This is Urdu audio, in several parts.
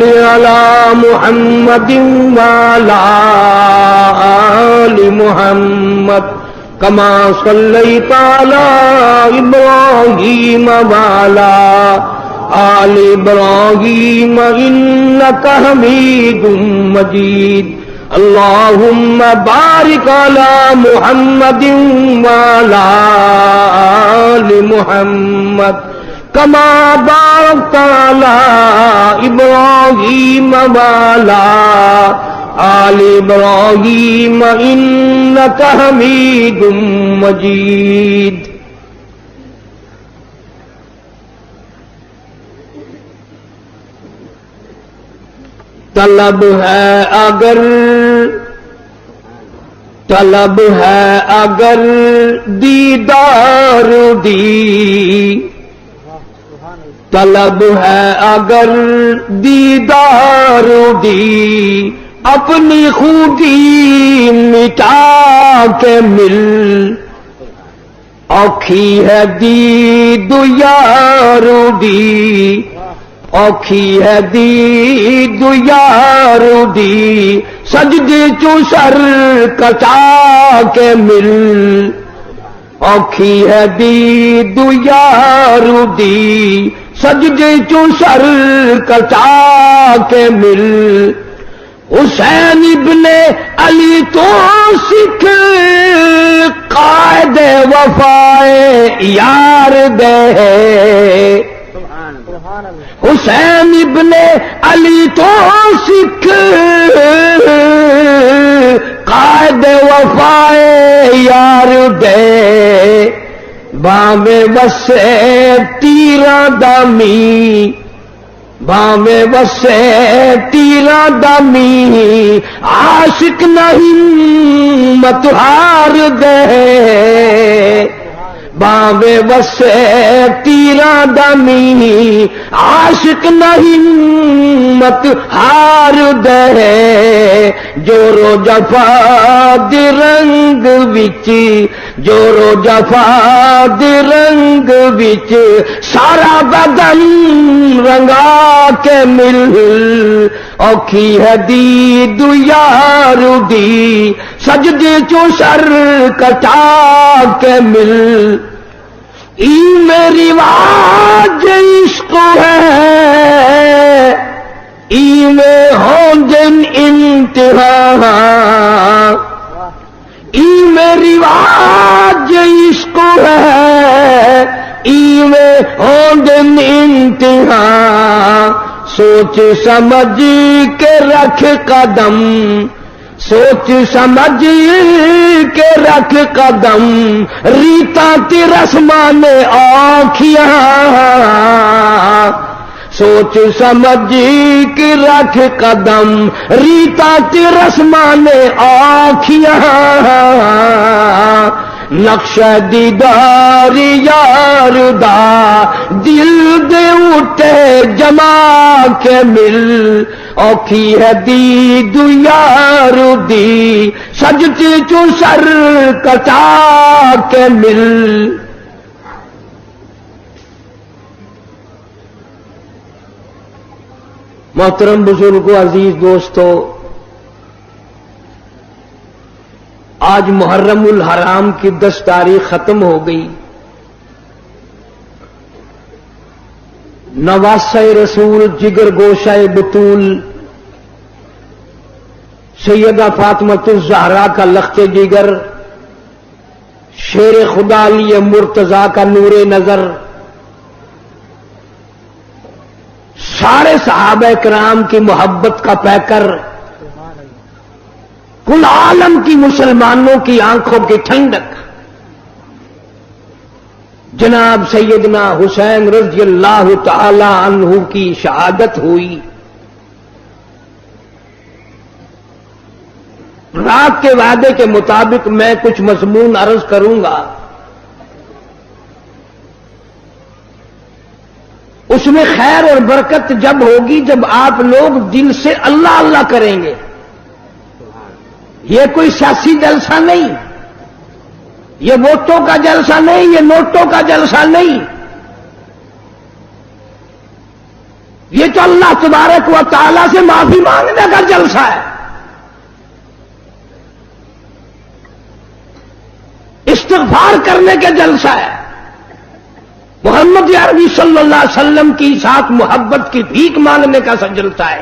صل على محمد وعلى آل محمد كما صليت على إبراهيم وعلى آل إبراهيم إنك حميد مجيد اللهم بارك على محمد وعلى آل محمد كما باركت على إبراهيم وعلى آل إبراهيم إنك حميد مجيد طلب ہے اگر دیدار دی طلب ہے اگر دیدار دی اپنی خوبی مٹا کے مل اوکھی ہے دید یار دی اوکھی ہے دید یار دی سجدے چوں سر کٹا کے مل اوکھی ہے دید یار دی سجدے چوں سر کٹا کے مل حسین ابن علی تو سکھ قائد وفائے یار دے حسین ابن علی تو سکھ قائد وفائے یار دے باویں وسے تیرا دامی باویں وسے تیرا دامی عاشق نہیں مت ہار دے باویں وسے تیرا دامی عاشق نہیں مت ہار دے جورو جفا دی رنگ وچ جورو جفا دی رنگ وچ سارا بدن رنگا کے مل اوکھی ہے دید یار دی سجدے چوں سر کٹا کے مل ای میری واج عشق ہے ای میں ہوں جن انتہا ای میری واج عشق ہے ای میں ہوں جن انتہا سوچ سمجھ کے رکھ قدم سوچ سمجھ کے رکھ قدم ریتا تی رسمان آنکھیاں سوچ سمجھ کے رکھ قدم ریتا تی رسمان آنکھیاں نقش دیدار یار دا دل دے اٹھے جما کے مل اوکھی ہے دید یار دی سجدے چوں سر کٹا کے مل محترم بزرگوں عزیز دوستو آج محرم الحرام کی 10 تاریخ ختم ہو گئی نواسہ رسول جگر گوشہ بطول سیدہ فاطمۃ الزہرا کا لخت جگر شیر خدا علی مرتضیٰ کا نور نظر سارے صحابہ کرام کی محبت کا پیکر کل عالم کی مسلمانوں کی آنکھوں کی ٹھنڈک جناب سیدنا حسین رضی اللہ تعالی عنہ کی شہادت ہوئی رات کے وعدے کے مطابق میں کچھ مضمون عرض کروں گا اس میں خیر اور برکت جب ہوگی جب آپ لوگ دل سے اللہ اللہ کریں گے یہ کوئی سیاسی جلسہ نہیں یہ ووٹوں کا جلسہ نہیں یہ نوٹوں کا جلسہ نہیں یہ تو اللہ تبارک و تعالی سے معافی مانگنے کا جلسہ ہے، استغفار کرنے کا جلسہ ہے، محمد عربی صلی اللہ علیہ وسلم کی ساتھ محبت کی بھیک مانگنے کا جلسہ ہے۔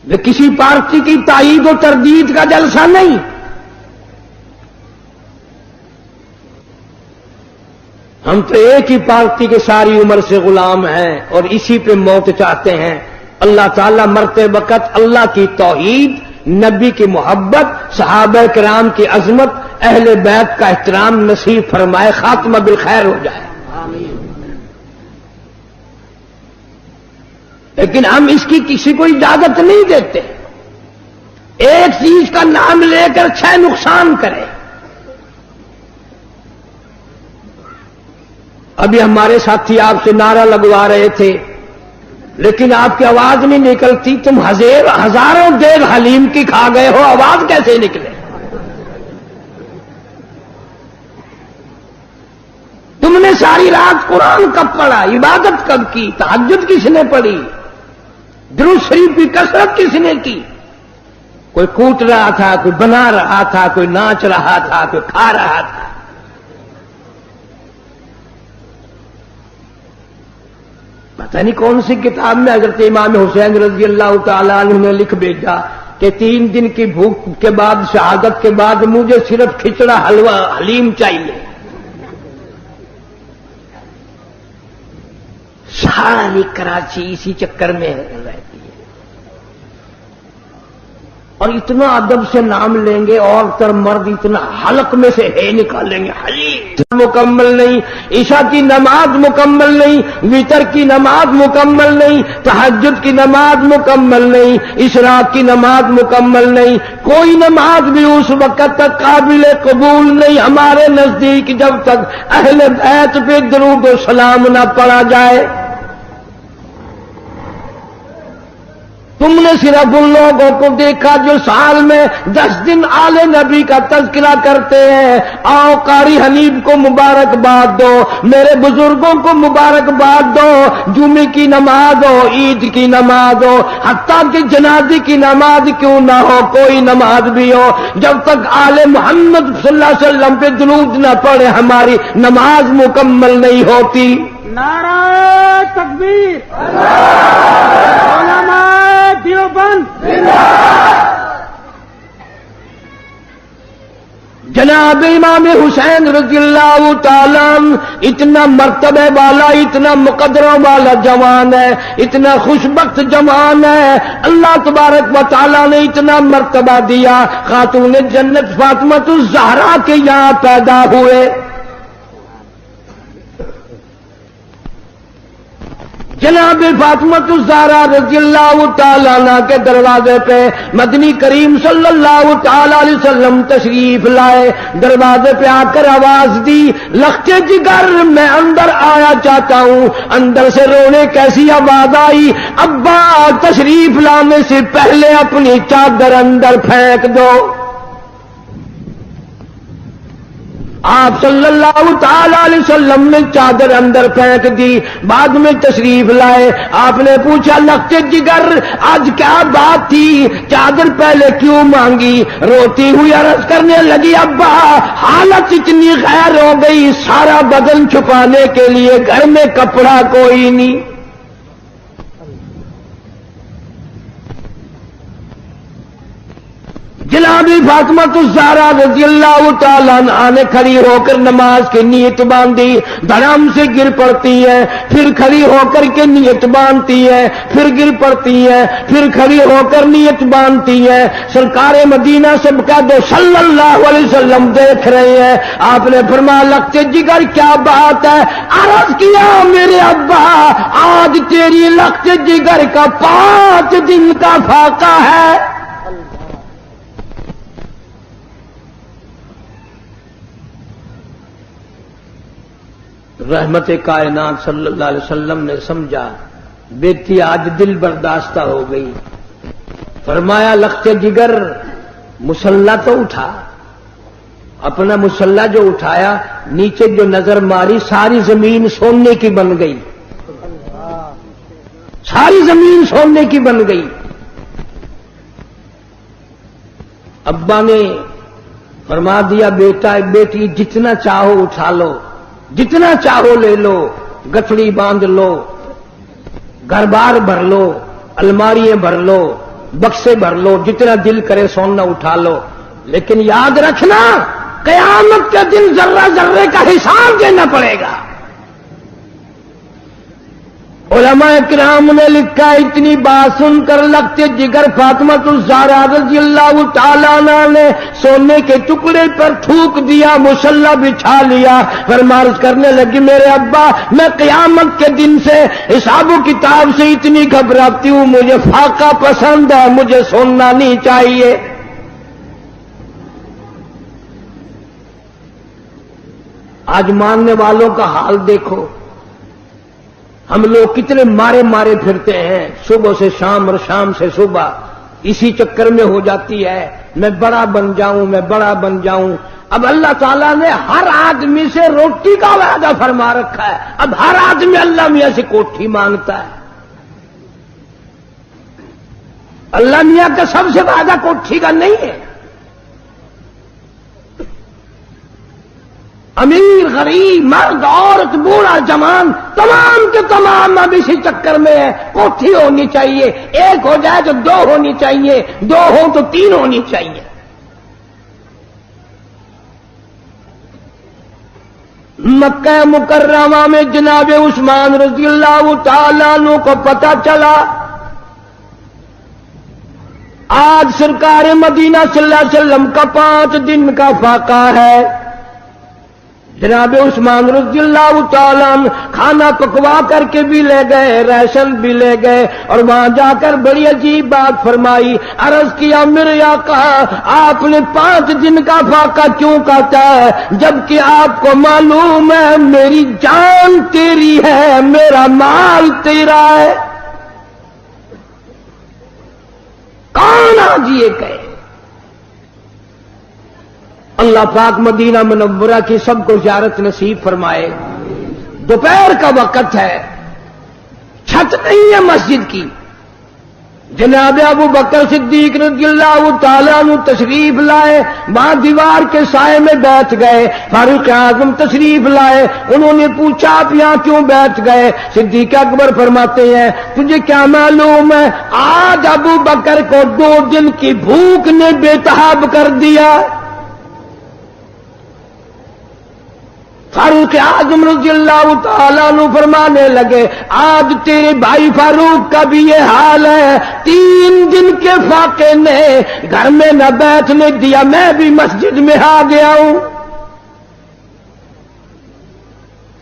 یہ کسی پارٹی کی تائید و تردید کا جلسہ نہیں، ہم تو ایک ہی پارٹی کے ساری عمر سے غلام ہیں اور اسی پہ موت چاہتے ہیں۔ اللہ تعالیٰ مرتے وقت اللہ کی توحید، نبی کی محبت، صحابہ کرام کی عظمت، اہل بیت کا احترام نصیب فرمائے، خاتمہ بالخیر ہو جائے۔ لیکن ہم اس کی کسی کو اجازت نہیں دیتے، ایک چیز کا نام لے کر 6 نقصان کرے۔ ابھی ہمارے ساتھی آپ سے نعرہ لگوا رہے تھے، لیکن آپ کی آواز نہیں نکلتی، تم ہزاروں دیگ حلیم کی کھا گئے ہو، آواز کیسے نکلے؟ تم نے ساری رات قرآن کب پڑھا، عبادت کب کی، تہجد کس نے پڑھی، درود شریف کی کثرت کس نے کی؟ کوئی کوٹ رہا تھا، کوئی بنا رہا تھا، کوئی ناچ رہا تھا، کوئی کھا رہا تھا۔ پتہ نہیں کون سی کتاب میں حضرت امام حسین رضی اللہ تعالیٰ عنہ نے لکھ بھیجا کہ 3 دن کی بھوک کے بعد، شہادت کے بعد مجھے صرف کھچڑا حلوہ حلیم چاہیے۔ ساری کراچی اسی چکر میں رہتی ہے، اور اتنا ادب سے نام لیں گے، عورت اور مرد اتنا حلق میں سے ہے نکالیں گے، حلیم مکمل نہیں، عشاء کی نماز مکمل نہیں، وتر کی نماز مکمل نہیں، تہجد کی نماز مکمل نہیں، اشراق کی نماز مکمل نہیں، کوئی نماز بھی اس وقت تک قابل قبول نہیں ہمارے نزدیک جب تک اہل بیت پہ درود و سلام نہ پڑھا جائے۔ تم نے صرف ان لوگوں کو دیکھا جو سال میں 10 دن آل نبی کا تذکرہ کرتے ہیں۔ آؤ قاری حنیف کو مبارکباد دو، میرے بزرگوں کو مبارکباد دو، جمعے کی نماز ہو، عید کی نماز ہو، حتیٰ کہ جنازے کی نماز کیوں نہ ہو، کوئی نماز بھی ہو، جب تک آل محمد صلی اللہ علیہ وسلم پہ درود نہ پڑھے ہماری نماز مکمل نہیں ہوتی۔ نعرہ تکبیر، علماء دیوبند، جناب امام حسین رضی اللہ تعالیٰ عنہ اتنا مرتبہ والا، اتنا مقدروں والا جوان ہے، اتنا خوشبخت جوان ہے، اللہ تبارک و تعالیٰ نے اتنا مرتبہ دیا۔ خاتون جنت فاطمہ الزہرا کے یہاں پیدا ہوئے۔ جناب فاطمہ الزہرا رضی اللہ تعالیٰ عنہ کے دروازے پہ مدنی کریم صلی اللہ تعالیٰ علیہ وسلم تشریف لائے، دروازے پہ آ کر آواز دی، لختے جگر میں اندر آیا چاہتا ہوں۔ اندر سے رونے کیسی آواز آئی، ابا تشریف لانے سے پہلے اپنی چادر اندر پھینک دو۔ آپ صلی اللہ تعالی علیہ وسلم نے چادر اندر پھینک دی، بعد میں تشریف لائے۔ آپ نے پوچھا لختے جگر آج کیا بات تھی، چادر پہلے کیوں مانگی؟ روتی ہوئی عرض کرنے لگی، ابا حالت اتنی غیر ہو گئی، سارا بدن چھپانے کے لیے گھر میں کپڑا کوئی نہیں۔ جناب فاطمہ الزہرا رضی اللہ تعالیٰ عنہا نے کھڑی ہو کر نماز کی نیت باندھی، دھڑام سے گر پڑتی ہے، پھر کھڑی ہو کر کے نیت باندھتی ہے، پھر گر پڑتی ہے، پھر کھڑی ہو کر نیت باندھتی ہے۔ سرکار مدینہ سب کا دو صلی اللہ علیہ وسلم دیکھ رہے ہیں۔ آپ نے فرمایا لختے جگر کیا بات ہے؟ عرض کیا میرے ابا آج تیری لختے جگر کا 5 دن کا فاقہ ہے۔ رحمت کائنات صلی اللہ علیہ وسلم نے سمجھا بیٹی آج دل برداشتہ ہو گئی، فرمایا لختے جگر مصلی تو اٹھا، اپنا مسلح جو اٹھایا، نیچے جو نظر ماری ساری زمین سونے کی بن گئی، ساری زمین سونے کی بن گئی۔ ابا نے فرما دیا بیٹا بیٹی جتنا چاہو اٹھا لو، جتنا چاہو لے لو، گٹھڑی باندھ لو، گھر بار بھر لو، الماریاں بھر لو، بکسے بھر لو، جتنا دل کرے سونا اٹھا لو، لیکن یاد رکھنا قیامت کے دن ذرہ ذرے کا حساب دینا پڑے گا۔ علماء کرام نے لکھا اتنی بات سن کر لگتے جگر فاطمہ الزہرا رضی اللہ تعالیٰ عنہ نے سونے کے ٹکڑے پر تھوک دیا، مصلی بچھا لیا، فرمارش کرنے لگی میرے ابا میں قیامت کے دن سے حساب و کتاب سے اتنی گھبراتی ہوں، مجھے فاقہ پسند ہے، مجھے سونا نہیں چاہیے۔ آج ماننے والوں کا حال دیکھو، ہم لوگ کتنے مارے مارے پھرتے ہیں، صبح سے شام اور شام سے صبح، اسی چکر میں ہو جاتی ہے میں بڑا بن جاؤں، میں بڑا بن جاؤں۔ اب اللہ تعالیٰ نے ہر آدمی سے روٹی کا وعدہ فرما رکھا ہے، اب ہر آدمی اللہ میاں سے کوٹھی مانگتا ہے۔ اللہ میاں کا سب سے وعدہ کوٹھی کا نہیں ہے۔ امیر غریب مرد عورت بوڑھا جوان تمام کے تمام اب اسی چکر میں ہے، کوٹھی ہونی چاہیے، ایک ہو جائے تو دو ہونی چاہیے، دو ہو تو تین ہونی چاہیے۔ مکہ مکرمہ میں جناب عثمان رضی اللہ تعالیٰ عنہ کو پتہ چلا آج سرکار مدینہ صلی اللہ علیہ وسلم کا 5 دن کا فاقہ ہے۔ جناب عثمان رضی اللہ تعالیٰ عنہ کھانا پکوا کر کے بھی لے گئے، ریشن بھی لے گئے، اور وہاں جا کر بڑی عجیب بات فرمائی، عرض کیا میرے آقا آپ نے 5 دن کا فاقہ کیوں کہتا ہے جبکہ آپ کو معلوم ہے میری جان تیری ہے، میرا مال تیرا ہے؟ کون آج یہ کہے؟ اللہ پاک مدینہ منورہ کی سب کو زیارت نصیب فرمائے۔ دوپہر کا وقت ہے، چھت نہیں ہے مسجد کی، جناب ابو بکر صدیق رضی اللہ تعالیٰ عنہ تشریف لائے، وہاں دیوار کے سائے میں بیٹھ گئے۔ فاروق اعظم تشریف لائے، انہوں نے پوچھا آپ یہاں کیوں بیٹھ گئے؟ صدیق اکبر فرماتے ہیں تجھے کیا معلوم ہے آج ابو بکر کو 2 دن کی بھوک نے بے تاب کر دیا۔ فاروق اعظم رضی اللہ تعالیٰ عنہ فرمانے لگے آج تیرے بھائی فاروق کا بھی یہ حال ہے، 3 دن کے فاقے نے گھر میں نہ بیٹھنے دیا، میں بھی مسجد میں آ گیا ہوں۔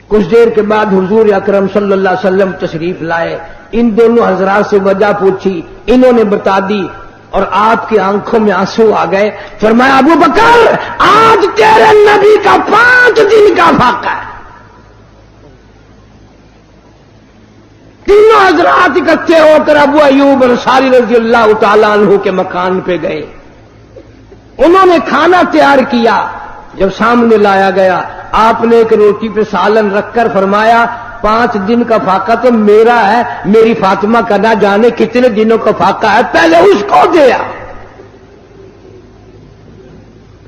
کچھ دیر کے بعد حضور اکرم صلی اللہ علیہ وسلم تشریف لائے، ان دونوں حضرات سے وجہ پوچھی، انہوں نے بتا دی، اور آپ کی آنکھوں میں آنسو آ گئے۔ فرمایا ابو بکر آج تیرے نبی کا 5 دن کا فاقہ ہے۔ تینوں حضرات اکٹھے ہو کر ابو ایوب انصاری رضی اللہ تعالیٰ عنہ کے مکان پہ گئے، انہوں نے کھانا تیار کیا، جب سامنے لایا گیا آپ نے ایک روٹی پہ سالن رکھ کر فرمایا 5 دن کا فاقہ تو میرا ہے، میری فاطمہ کا نہ جانے کتنے دنوں کا فاقہ ہے، پہلے اس کو دیا۔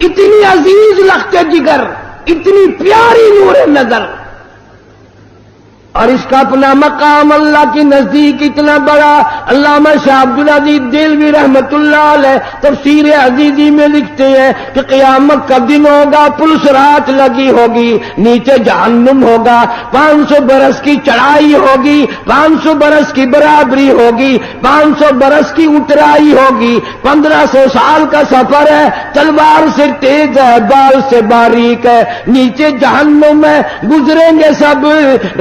اتنی عزیز لگتے جگر، اتنی پیاری نور نظر، اور اس کا اپنا مقام اللہ کے نزدیک اتنا بڑا۔ علامہ شاہ عبدالعزیز دہلوی رحمت اللہ علیہ تفسیر عزیزی میں لکھتے ہیں کہ قیامت کا دن ہوگا، پلس رات لگی ہوگی، نیچے جہنم ہوگا، 500 برس کی چڑھائی ہوگی، 500 برس کی برابری ہوگی، 500 برس کی اترائی ہوگی، 1500 سال کا سفر ہے، تلوار سے تیز ہے، بال سے باریک ہے، نیچے جہنم ہے، گزریں گے سب،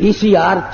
VCR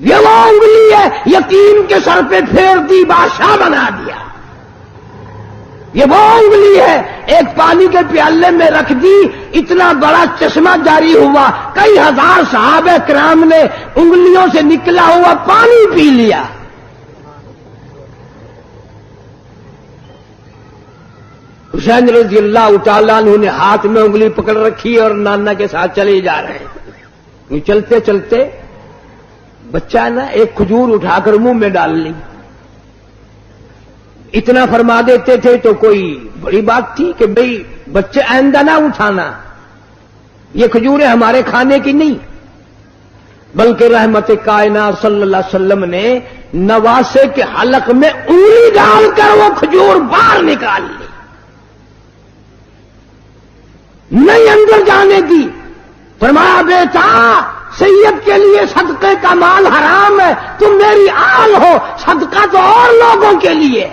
یہ وہ انگلی ہے یتیم کے سر پہ پھیر دی بادشاہ بنا دیا. یہ وہ انگلی ہے ایک پانی کے پیالے میں رکھ دی اتنا بڑا چشمہ جاری ہوا, کئی ہزار صحابہ کرام نے انگلیوں سے نکلا ہوا پانی پی لیا. حسین رضی اللہ تعالیٰ عنہ نے ہاتھ میں انگلی پکڑ رکھی اور نانا کے ساتھ چلے جا رہے ہیں. چلتے چلتے بچہ نا ایک کھجور اٹھا کر منہ میں ڈال لی. اتنا فرما دیتے تھے تو کوئی بڑی بات تھی کہ بھئی بچے آئندہ نہ اٹھانا, یہ کھجوریں ہمارے کھانے کی نہیں, بلکہ رحمت کائنات صلی اللہ علیہ وسلم نے نواسے کے حلق میں انگلی ڈال کر وہ کھجور باہر نکال لی, نہیں اندر جانے دی. فرمایا بیٹا سید کے لیے صدقے کا مال حرام ہے, تم میری آل ہو, صدقہ تو اور لوگوں کے لیے.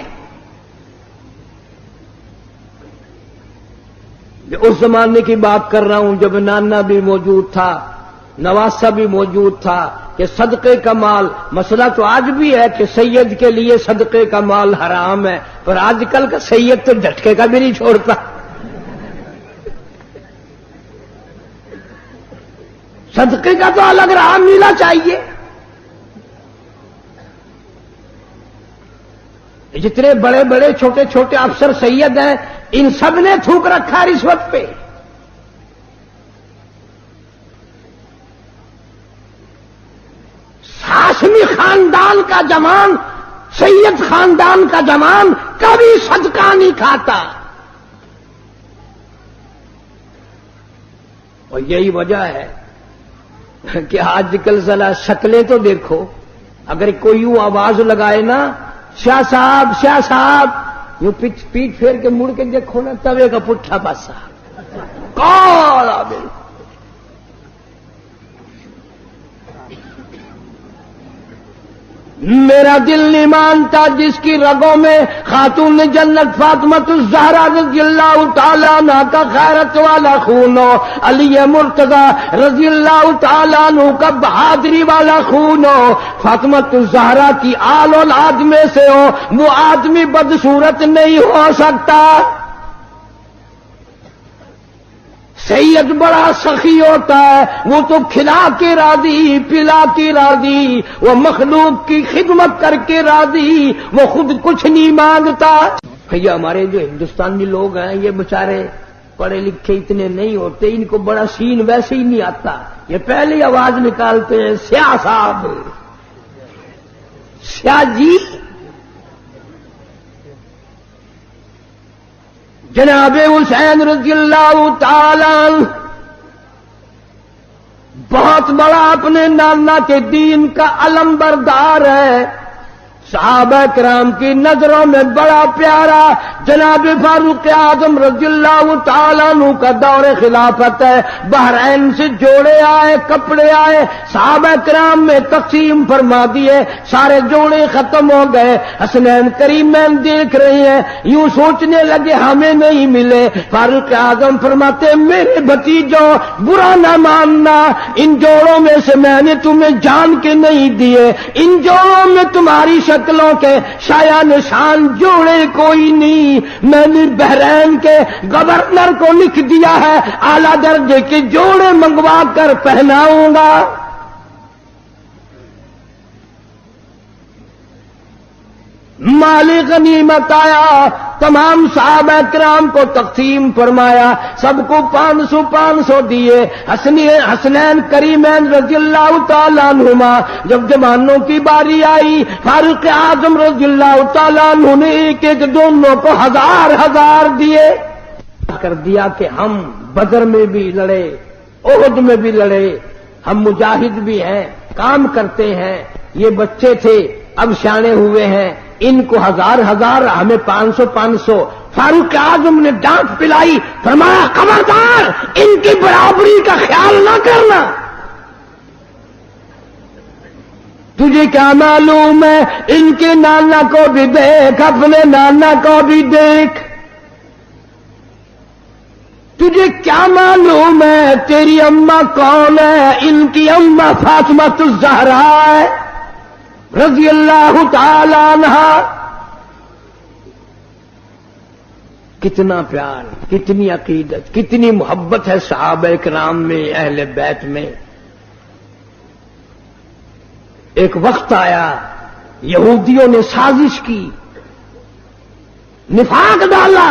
اس زمانے کی بات کر رہا ہوں جب نانا بھی موجود تھا, نواسا بھی موجود تھا کہ صدقے کا مال, مسئلہ تو آج بھی ہے کہ سید کے لیے صدقے کا مال حرام ہے, پر آج کل کا سید تو جھٹکے کا بھی نہیں چھوڑتا. صدقے کا تو الگ راہ ملنا چاہیے. جتنے بڑے بڑے چھوٹے چھوٹے افسر سید ہیں ان سب نے تھوک رکھا رشوت پہ. ہاشمی خاندان کا جوان, سید خاندان کا جوان کبھی صدقہ نہیں کھاتا, اور یہی وجہ ہے کہ آج کل ذرا شکلیں تو دیکھو, اگر کوئی یوں آواز لگائے نا شاہ صاحب, یوں پیٹ پھیر کے مڑ کے دیکھو نا توے کا پٹھا پاسا کون آبل. میرا دل نہیں مانتا جس کی رگوں میں خاتون جنت فاطمۃ الزہرا رضی اللہ تعالیٰ عنہ کا غیرت والا خون ہو, علی مرتضی رضی اللہ تعالیٰ عنہ کا بہادری والا خون ہو, فاطمۃ الزہرا کی آل اولاد میں سے ہو, وہ آدمی بدصورت نہیں ہو سکتا. سید بڑا سخی ہوتا ہے, وہ تو کھلا کے راضی, پلا کے راضی, وہ مخلوق کی خدمت کر کے راضی, وہ خود کچھ نہیں مانگتا. یہ ہمارے جو ہندوستانی لوگ ہیں یہ بیچارے پڑھے لکھے اتنے نہیں ہوتے, ان کو بڑا سین ویسے ہی نہیں آتا, یہ پہلی آواز نکالتے ہیں سیاہ صاحب, سیاہ جی. جناب حسین رضی اللہ تعالی بہت بڑا اپنے نانا کے دین کا علم بردار ہے, صحابہ کرام کی نظروں میں بڑا پیارا. جناب فاروق اعظم رضی اللہ تعالیٰ عنہ کا دور خلافت ہے, بحرین سے جوڑے آئے, کپڑے آئے, صحابہ کرام میں تقسیم فرما دیے, سارے جوڑے ختم ہو گئے. حسنین کریمین دیکھ رہے ہیں, یوں سوچنے لگے ہمیں نہیں ملے. فاروق اعظم فرماتے میرے بھتیجوں برا نہ ماننا, ان جوڑوں میں سے میں نے تمہیں جان کے نہیں دیے, ان جوڑوں میں تمہاری شکلوں کے شایا نشان جوڑے کوئی نہیں. میں نے بحرین کے گورنر کو لکھ دیا ہے اعلیٰ درجے کے جوڑے منگوا کر پہناؤں گا. مال غنیمت آیا, تمام صحابہ کرام کو تقسیم فرمایا, سب کو 500 دیے. حسنین کریمین رضی اللہ تعالیٰ عنہما جب جوانوں کی باری آئی, فاروق اعظم رضی اللہ تعالیٰ عنہ نے ایک دونوں کو 1000 دیے. کر دیا کہ ہم بدر میں بھی لڑے, احد میں بھی لڑے, ہم مجاہد بھی ہیں, کام کرتے ہیں. یہ بچے تھے اب سیانے ہوئے ہیں, ان کو 1000 ہمیں 500. فاروق اعظم نے ڈانٹ پلائی, فرمایا خبردار ان کی برابری کا خیال نہ کرنا. تجھے کیا معلوم ہے, ان کے نانا کو بھی دیکھ, اپنے نانا کو بھی دیکھ. تجھے کیا معلوم ہے تیری اماں کون ہے, ان کی اماں فاطمہ الزہرا ہے. رضی اللہ تعالی عنہ. کتنا پیار، کتنی عقیدت، کتنی محبت ہے صحابہ کرام میں، اہل بیت میں. ایک وقت آیا یہودیوں نے سازش کی، نفاق ڈالا،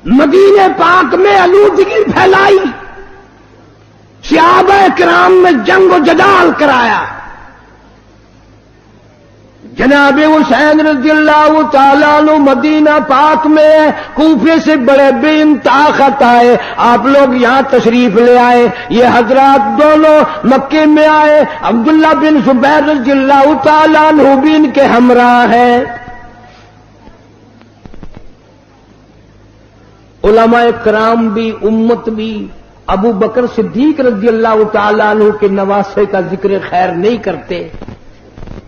مدینے پاک میں آلودگی پھیلائی، صحابہ کرام میں جنگ و جدال کرایا. جناب حسین رضی اللہ تعالیٰ عنہ مدینہ پاک میں کوفے سے بڑے بے انتہا خط آئے. آپ لوگ یہاں تشریف لے آئے. یہ حضرات دونوں مکے میں آئے. عبداللہ بن زبیر رضی اللہ تعالیٰ عنہ بھی ان کے ہمراہ ہیں. علماء کرام بھی، امت بھی ابو بکر صدیق رضی اللہ تعالیٰ عنہ کے نواسے کا ذکر خیر نہیں کرتے.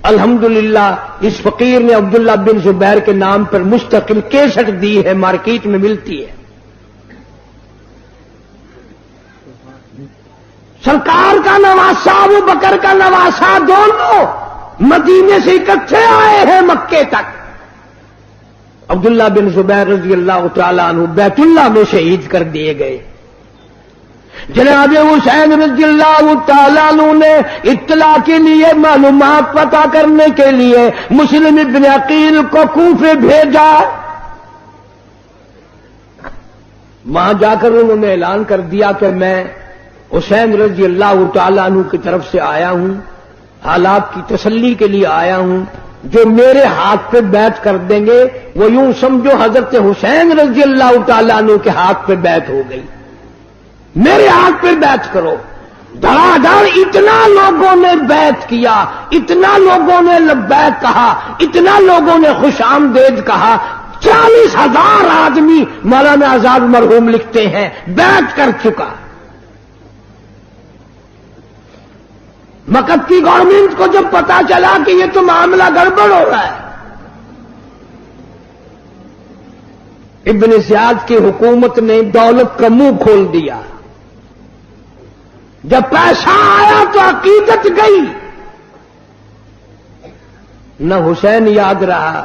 الحمدللہ اس فقیر نے عبداللہ بن زبیر کے نام پر مستقل کیسٹ دی ہے، مارکیٹ میں ملتی ہے. سرکار کا نواسا، ابو بکر کا نواسا، دونوں مدینے سے اکٹھے آئے ہیں مکے تک. عبداللہ بن زبیر رضی اللہ تعالیٰ عنہ بیت اللہ میں شہید کر دیے گئے. جناب حسین رضی اللہ تعالیٰ عنہ نے اطلاع کے لیے، معلومات پتہ کرنے کے لیے مسلم ابن عقیل کو کوفے بھیجا. وہاں جا کر انہوں نے اعلان کر دیا کہ میں حسین رضی اللہ تعالیٰ عنہ کی طرف سے آیا ہوں، حالات کی تسلی کے لیے آیا ہوں. جو میرے ہاتھ پہ بیعت کر دیں گے وہ یوں سمجھو حضرت حسین رضی اللہ تعالیٰ عنہ کے ہاتھ پہ بیعت ہو گئی. میرے ہاتھ پہ بیعت کرو. دھڑا دھڑ اتنا لوگوں نے بیعت کیا، اتنا لوگوں نے لبیک کہا، اتنا لوگوں نے خوش آمدید کہا. 40,000 آدمی مولانا آزاد مرحوم لکھتے ہیں بیعت کر چکا. مکہ کی گورنمنٹ کو جب پتا چلا کہ یہ تو معاملہ گڑبڑ ہو رہا ہے، ابن زیاد کی حکومت نے دولت کا منہ کھول دیا. جب پیسہ آیا تو عقیدت گئی. نہ حسین یاد رہا،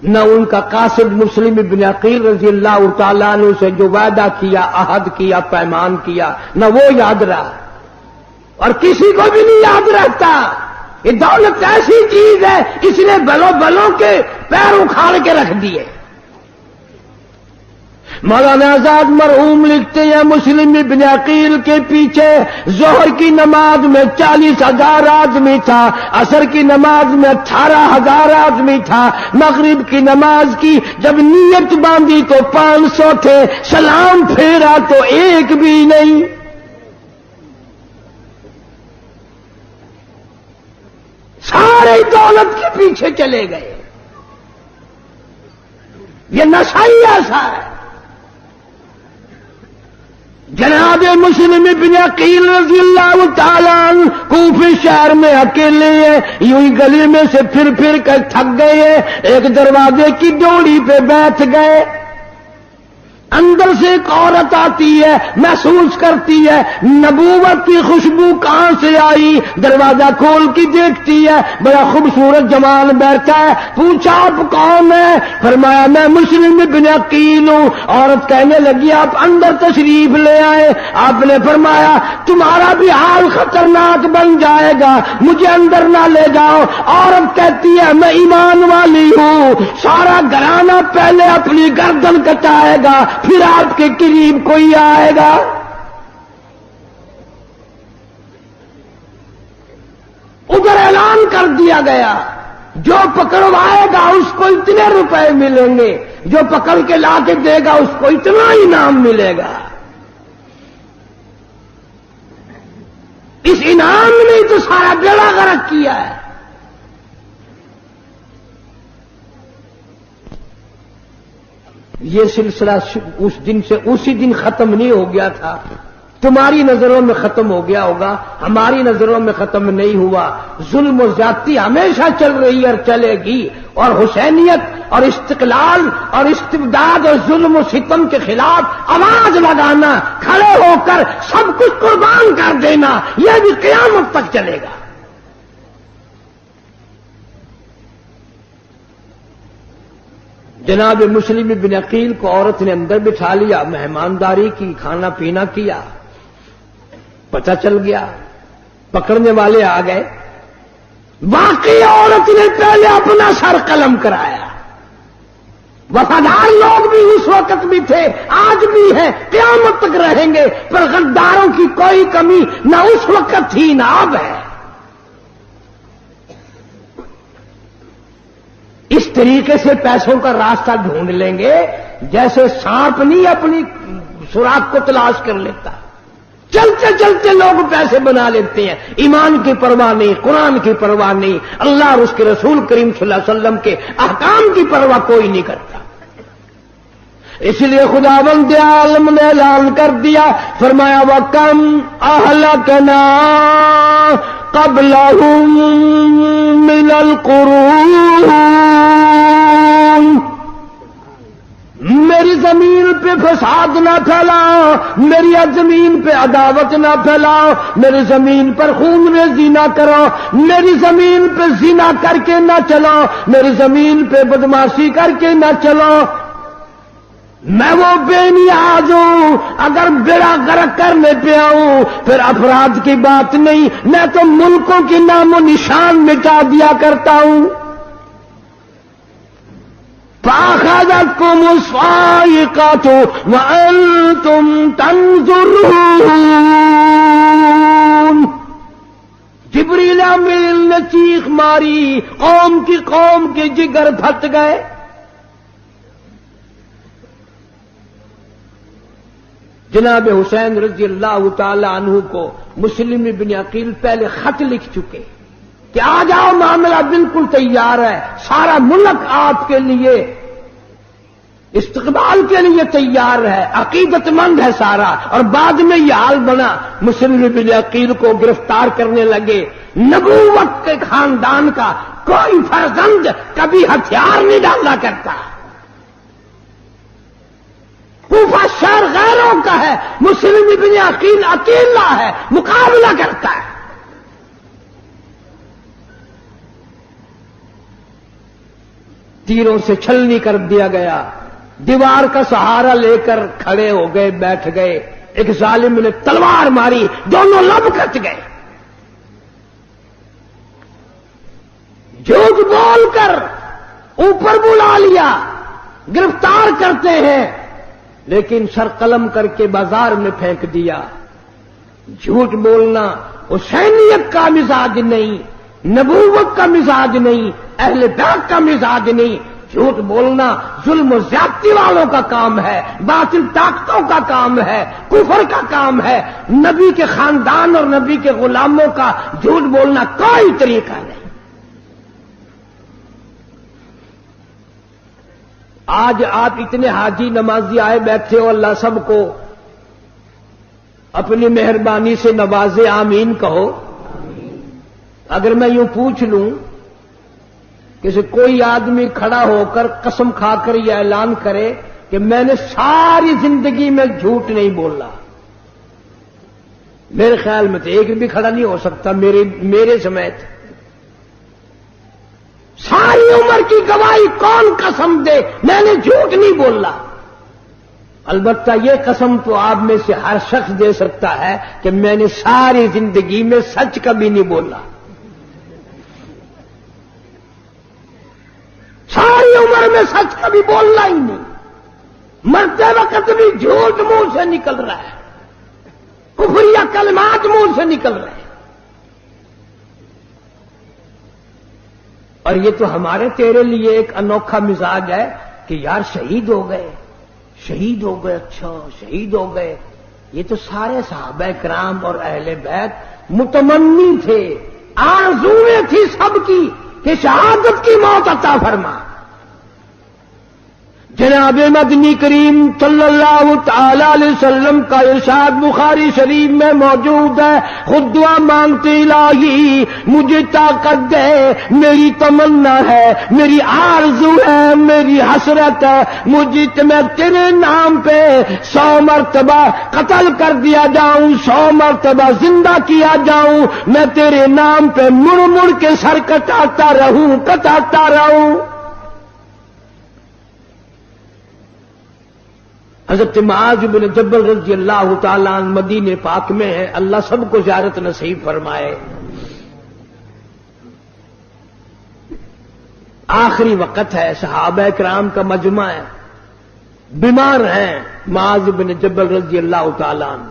نہ ان کا قاصد مسلم ابن عقیل رضی اللہ تعالیٰ عنہ سے جو وعدہ کیا، عہد کیا، پیمان کیا، نہ وہ یاد رہا. اور کسی کو بھی نہیں یاد رہتا. یہ دولت ایسی چیز ہے، اس نے بلوں کے پیر اکھاڑ کے رکھ دیے. مولانا آزاد مرحوم لکھتے ہیں مسلم ابن عقیل کے پیچھے ظہر کی نماز میں 40,000 آدمی تھا، عصر کی نماز میں 18,000 آدمی تھا، مغرب کی نماز کی جب نیت باندھی تو 500 تھے، سلام پھیرا تو ایک بھی نہیں. سارے دولت کے پیچھے چلے گئے. یہ نشہ ہی ایسا ہے. جناب مسلم ابن عقیل رضی اللہ تعالیٰ عنہ کوفے شہر میں اکیلے ہیں، یوں ہی گلی میں سے پھر کر تھک گئے ہیں. ایک دروازے کی ڈوری پہ بیٹھ گئے. اندر سے ایک عورت آتی ہے، محسوس کرتی ہے نبوت کی خوشبو کہاں سے آئی. دروازہ کھول کے دیکھتی ہے، بڑا خوبصورت جوان بیٹھا ہے. پوچھا آپ کون ہے؟ فرمایا میں مسلم ابن عقیل ہوں. عورت کہنے لگی آپ اندر تشریف لے آئے. آپ نے فرمایا تمہارا بھی حال خطرناک بن جائے گا، مجھے اندر نہ لے جاؤ. عورت کہتی ہے میں ایمان والی ہوں، سارا گھرانہ پہلے اپنی گردن کٹائے گا پھر آپ کے قریب کوئی آئے گا. ادھر اعلان کر دیا گیا جو پکڑوائے گا اس کو اتنے روپے ملیں گے، جو پکڑ کے لا کے دے گا اس کو اتنا انعام ملے گا. اس انعام نے تو سارا بیڑا غرق کیا ہے. یہ سلسلہ اس دن سے اسی دن ختم نہیں ہو گیا تھا. تمہاری نظروں میں ختم ہو گیا ہوگا، ہماری نظروں میں ختم نہیں ہوا. ظلم و زیادتی ہمیشہ چل رہی اور چلے گی. اور حسینیت اور استقلال اور استبداد اور ظلم و ستم کے خلاف آواز لگانا، کھڑے ہو کر سب کچھ قربان کر دینا، یہ بھی قیامت تک چلے گا. جناب مسلم بن عقیل کو عورت نے اندر بٹھا لیا، مہمانداری کی، کھانا پینا کیا، پتہ چل گیا، پکڑنے والے آ گئے، واقعی عورت نے پہلے اپنا سر قلم کرایا۔ وفادار لوگ بھی اس وقت بھی تھے، آج بھی ہیں، قیامت تک رہیں گے، پر غداروں کی کوئی کمی نہ اس وقت تھی نہ اب ہے۔ اس طریقے سے پیسوں کا راستہ ڈھونڈ لیں گے جیسے سانپ نہیں اپنی سوراخ کو تلاش کر لیتا، چلتے چلتے لوگ پیسے بنا لیتے ہیں، ایمان کی پرواہ نہیں، قرآن کی پرواہ نہیں، اللہ اور اس کے رسول کریم صلی اللہ علیہ وسلم کے احکام کی پرواہ کوئی نہیں کرتا۔ اس لیے خداوند عالم نے اعلان کر دیا، فرمایا وَكَمْ أَهْلَكْنَا قَبْلَهُم مِّنَ الْقُرُونِ، میری زمین پہ فساد نہ پھیلاؤ، میری زمین پہ عداوت نہ پھیلاؤ، میری زمین پر خون ریزی نہ کرو، میری زمین پہ زنا کر کے نہ چلو، میری زمین پہ بدماشی کر کے نہ چلو۔ میں وہ بے نیاز ہوں، اگر بیڑا غرق کرنے پہ آؤں پھر افراد کی بات نہیں، میں تو ملکوں کے نام و نشان مٹا دیا کرتا ہوں۔ فَأَخَذَتْكُمُ الصَّاعِقَةُ وَأَنْتُمْ تَنظُرُونَ، جبریل امین نے چیخ ماری، قوم کے جگر پھٹ گئے۔ جناب حسین رضی اللہ تعالی عنہ کو مسلم بن عقیل پہلے خط لکھ چکے کہ آ جاؤ، معاملہ بالکل تیار ہے، سارا ملک آپ کے لیے استقبال کے لیے تیار ہے، عقیدت مند ہے سارا۔ اور بعد میں یہ حال بنا، مسلم بن عقیل کو گرفتار کرنے لگے۔ نبوت کے خاندان کا کوئی فرزند کبھی ہتھیار نہیں ڈالا کرتا، کوفہ شہر غیروں کا ہے، مسلم بن عقیل اکیلا ہے، مقابلہ کرتا ہے۔ تیروں سے چھلنی کر دیا گیا، دیوار کا سہارا لے کر کھڑے ہو گئے، بیٹھ گئے، ایک ظالم نے تلوار ماری، دونوں لب کٹ گئے۔ جھوٹ بول کر اوپر بلا لیا، گرفتار کرتے ہیں، لیکن سر قلم کر کے بازار میں پھینک دیا۔ جھوٹ بولنا حسینیت کا مزاج نہیں، نبوت کا مزاج نہیں، اہل بیت کا مزاج نہیں۔ جھوٹ بولنا ظلم و زیادتی والوں کا کام ہے، باطل طاقتوں کا کام ہے، کفر کا کام ہے۔ نبی کے خاندان اور نبی کے غلاموں کا جھوٹ بولنا کوئی طریقہ نہیں۔ آج آپ اتنے حاجی نمازی آئے بیٹھے ہو، اللہ سب کو اپنی مہربانی سے نوازے، آمین کہو۔ اگر میں یوں پوچھ لوں کہ کوئی آدمی کھڑا ہو کر قسم کھا کر یہ اعلان کرے کہ میں نے ساری زندگی میں جھوٹ نہیں بولا، میرے خیال میں تو ایک بھی کھڑا نہیں ہو سکتا میرے سمیت۔ ساری عمر کی گواہی کون قسم دے میں نے جھوٹ نہیں بولا؟ البتہ یہ قسم تو آپ میں سے ہر شخص دے سکتا ہے کہ میں نے ساری زندگی میں سچ کبھی نہیں بولا، ساری عمر میں سچ کبھی بولنا ہی نہیں، مرتے وقت بھی جھوٹ منہ سے نکل رہا ہے، کفریہ کلمات منہ سے نکل رہے ہیں۔ اور یہ تو ہمارے تیرے لیے ایک انوکھا مزاج ہے کہ یار شہید ہو گئے، شہید ہو گئے، اچھا شہید ہو گئے۔ یہ تو سارے صحابہ کرام اور اہل بیت متمنی تھے، آرزویں تھی سب کی کہ شہادت کی موت عطا فرما۔ جناب مدنی کریم صلی اللہ تعالی علیہ وسلم کا ارشاد بخاری شریف میں موجود ہے، خود دعا مانگتے الہی مجھے طاقت دے، میری تمنا ہے، میری آرزو ہے، میری حسرت ہے، مجھے میں تیرے نام پہ 100 مرتبہ قتل کر دیا جاؤں، 100 مرتبہ زندہ کیا جاؤں، میں تیرے نام پہ مڑ مڑ کے سر کٹاتا رہوں۔ حضرت معاذ بن جبل رضی اللہ تعالیٰ عنہ مدینے پاک میں ہے، اللہ سب کو زیارت نصیب فرمائے۔ آخری وقت ہے، صحابہ کرام کا مجمع ہے، بیمار ہیں معاذ بن جبل رضی اللہ تعالیٰ عنہ،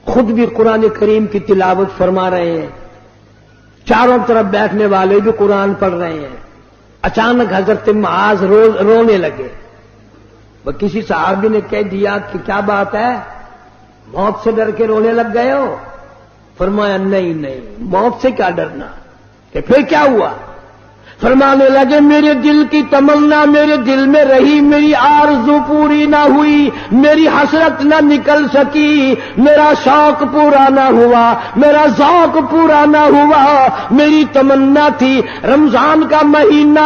خود بھی قرآن کریم کی تلاوت فرما رہے ہیں، چاروں طرف بیٹھنے والے بھی قرآن پڑھ رہے ہیں۔ اچانک حضرت معاذ رونے لگے۔ وہ کسی صحابی نے کہہ دیا کہ کیا بات ہے، موت سے ڈر کے رونے لگ گئے ہو؟ فرمایا نہیں، موت سے کیا ڈرنا، کہ پھر کیا ہوا؟ فرمانے لگے میرے دل کی تمنا میرے دل میں رہی، میری آرزو پوری نہ ہوئی، میری حسرت نہ نکل سکی، میرا شوق پورا نہ ہوا، میرا ذوق پورا نہ ہوا۔ میری تمنا تھی رمضان کا مہینہ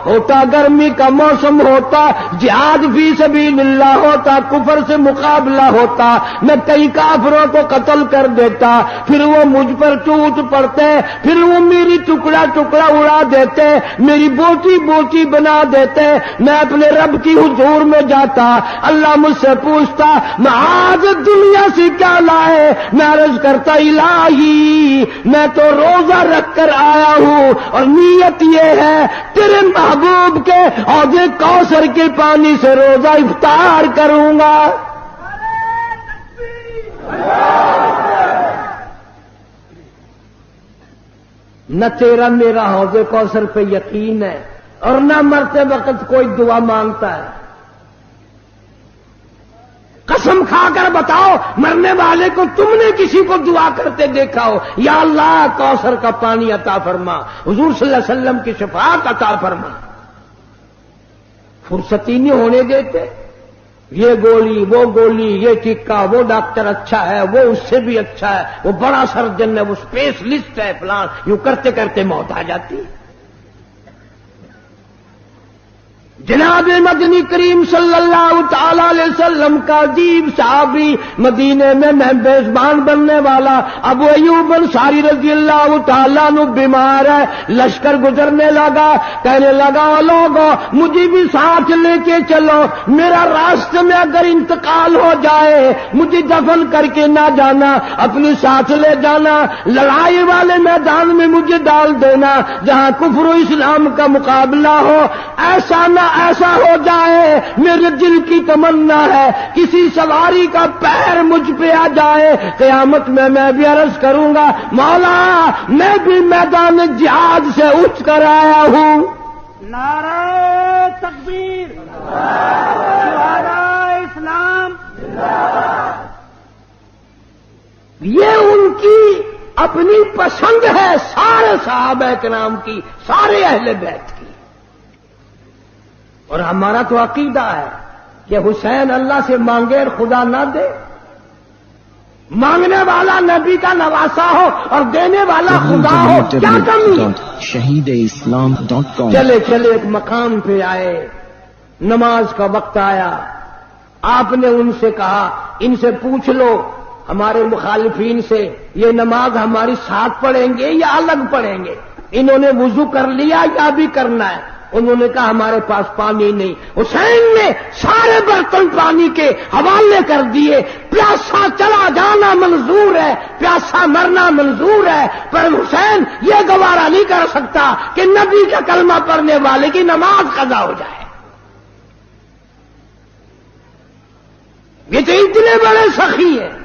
ہوتا، گرمی کا موسم ہوتا، جہاد فی سبیل اللہ ہوتا، کفر سے مقابلہ ہوتا، میں کئی کافروں کو قتل کر دیتا، پھر وہ مجھ پر ٹوٹ پڑتے، پھر وہ میری ٹکڑا ٹکڑا اڑا دیتے، میری بوٹی بوٹی بنا دیتے، میں اپنے رب کی حضور میں جاتا، اللہ مجھ سے پوچھتا معاذ دنیا سے کیا لائے؟ میں عرض کرتا الہی میں تو روزہ رکھ کر آیا ہوں، اور نیت یہ ہے تیرے محبوب کے حوض کوثر کے پانی سے روزہ افطار کروں گا۔ نہ تیرا میرا حوض کوثر پہ یقین ہے، اور نہ مرتے وقت کوئی دعا مانگتا ہے۔ قسم کھا کر بتاؤ مرنے والے کو تم نے کسی کو دعا کرتے دیکھا ہو یا اللہ کوثر کا پانی عطا فرما، حضور صلی اللہ علیہ وسلم کی شفاعت عطا فرما؟ فرصتی نہیں ہونے دیتے، یہ گولی وہ گولی، یہ ٹکا وہ ڈاکٹر اچھا ہے، وہ اس سے بھی اچھا ہے، وہ بڑا سرجن ہے، وہ اسپیشلسٹ ہے فلان، یوں کرتے کرتے موت آ جاتی ہے۔ جناب مدنی کریم صلی اللہ تعالی علیہ وسلم کا عجیب صحابی مدینے میں میزبان بننے والا ابو ایوب انصاری رضی اللہ تعالیٰ عنہ بیمار ہے، لشکر گزرنے لگا، کہنے لگا لوگوں مجھے بھی ساتھ لے کے چلو، میرا راستے میں اگر انتقال ہو جائے مجھے دفن کر کے نہ جانا، اپنی ساتھ لے جانا، لڑائی والے میدان میں مجھے ڈال دینا جہاں کفر و اسلام کا مقابلہ ہو، ایسا نہ ایسا ہو جائے میرے دل کی تمنا ہے کسی سواری کا پیر مجھ پہ آ جائے، قیامت میں بھی عرض کروں گا مولا میں بھی میدان جہاد سے اٹھ کر آیا ہوں۔ نعرہ تکبیر، شہداء اسلام۔ یہ ان کی اپنی پسند ہے، سارے صحابہ کرام کی، سارے اہل بیت کی، اور ہمارا تو عقیدہ ہے کہ حسین اللہ سے مانگے اور خدا نہ دے، مانگنے والا نبی کا نواسا ہو اور دینے والا خدا ہو، کیا کمی؟ shahideislam.com چلے ایک مقام پہ آئے، نماز کا وقت آیا، آپ نے ان سے کہا ان سے پوچھ لو ہمارے مخالفین سے یہ نماز ہماری ساتھ پڑھیں گے یا الگ پڑھیں گے؟ انہوں نے وضو کر لیا یا بھی کرنا ہے؟ انہوں نے کہا ہمارے پاس پانی نہیں۔ حسین نے سارے برتن پانی کے حوالے کر دیے، پیاسا چلا جانا منظور ہے، پیاسا مرنا منظور ہے، پر حسین یہ گوارا نہیں کر سکتا کہ نبی کا کلمہ پڑھنے والے کی نماز قضا ہو جائے۔ یہ تو اتنے بڑے سخی ہیں۔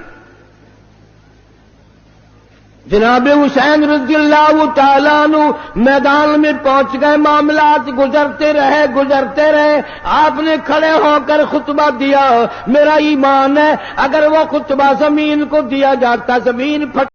جناب حسین رضی اللہ تعالیٰ عنہ میدان میں پہنچ گئے، معاملات گزرتے رہے، آپ نے کھڑے ہو کر خطبہ دیا۔ میرا ایمان ہے اگر وہ خطبہ زمین کو دیا جاتا زمین پھٹ